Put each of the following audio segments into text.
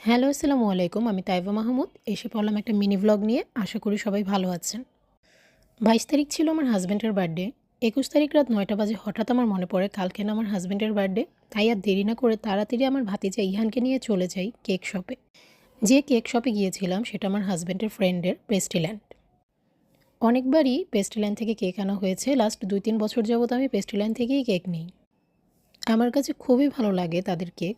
Hello, আসসালামু আলাইকুম। আমি তাইবা মাহমুদ। এসে পড়লাম একটা মিনি ভ্লগ নিয়ে। আশা করি সবাই ভালো আছেন। ২২ তারিখ ছিল আমার হাসব্যান্ডের বার্থডে। ২১ তারিখ রাত ৯টা বাজে হঠাৎ আমার মনে পড়ে কালকে না আমার হাসব্যান্ডের বার্থডে। তাই আর দেরি না করে তাড়াতাড়ি আমার ভাতিজা ইহানকে নিয়ে চলে যাই কেক শপে। যে কেক শপে গিয়েছিলাম সেটা আমার হাসব্যান্ডের ফ্রেন্ডের পেস্টিল্যান্ড। অনেকবারই পেস্টিল্যান্ড থেকে কেক আনা হয়েছে। লাস্ট ২-৩ বছর যাবত আমি পেস্টিল্যান্ড থেকেই কেক নিই। আমার কাছে খুবই ভালো লাগে তাদের কেক।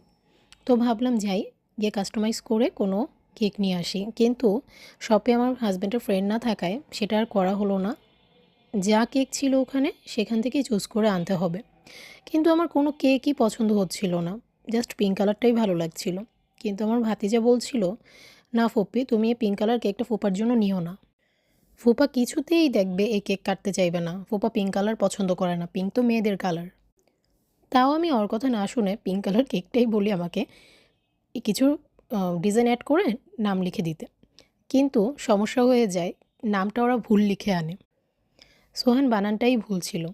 তো ভাবলাম যাই, গিয়ে কাস্টমাইজ করে কোনো কেক নিয়ে আসি। কিন্তু শপে আমার হাসব্যান্ডের ফ্রেন্ড না থাকায় সেটা আর করা হলো না। যা কেক ছিল ওখানে সেখান থেকেই চুজ করে আনতে হবে। কিন্তু আমার কোনো কেকই পছন্দ হচ্ছিল না। জাস্ট পিঙ্ক কালারটাই ভালো লাগছিল। কিন্তু আমার ভাতিজা বলছিল, "না ফুপ্পি, তুমি এই পিঙ্ক কালার কেকটা ফুপার জন্য নিও না। ফুপা কিছুতেই দেখবে এই কেক কাটতে চাইবে না। ফুপা পিঙ্ক কালার পছন্দ করে না। পিঙ্ক তো মেয়েদের কালার।" তাও আমি ওর কথা না শুনে পিঙ্ক কালার কেকটাই বলি আমাকে কিছু ডিজাইন অ্যাড করে নাম লিখে দিতে। কিন্তু সমস্যা হয়ে যায়, নামটা ওরা ভুল লিখে আনে। সোহান বানানটাই ভুল ছিল।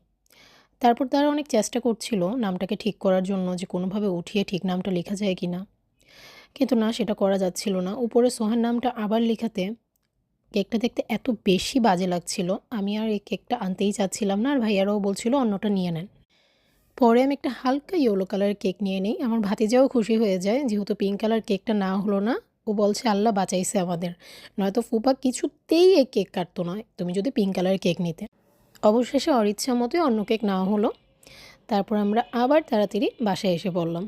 তারপর তারা অনেক চেষ্টা করছিল নামটাকে ঠিক করার জন্য যে কোনোভাবে উঠিয়ে ঠিক নামটা লেখা যায় কি না। কিন্তু না, সেটা করা যাচ্ছিল না। উপরে সোহান নামটা আবার লিখাতে কেকটা দেখতে এত বেশি বাজে লাগছিল, আমি আর এই কেকটা আনতেই চাচ্ছিলাম না। আর ভাইয়ারাও বলছিল অন্যটা নিয়ে নেন। পরে আমি একটা হালকা ইয়েলো কালারের কেক নিয়ে নিই। আমার ভাতিজাও খুশি হয়ে যায় যেহেতু পিঙ্ক কালার কেকটা না হলো না। ও বলছে, "আল্লাহ বাঁচাইছে আমাদের। নয়তো ফুপা কিছুতেই এই কেক কাটতো না তুমি যদি পিঙ্ক কালারের কেক নিতে।" অবশেষে ওর ইচ্ছা মতোই অন্য কেক নেওয়া হলো। তারপর আমরা আবার তাড়াতাড়ি বাসায় এসে পড়লাম।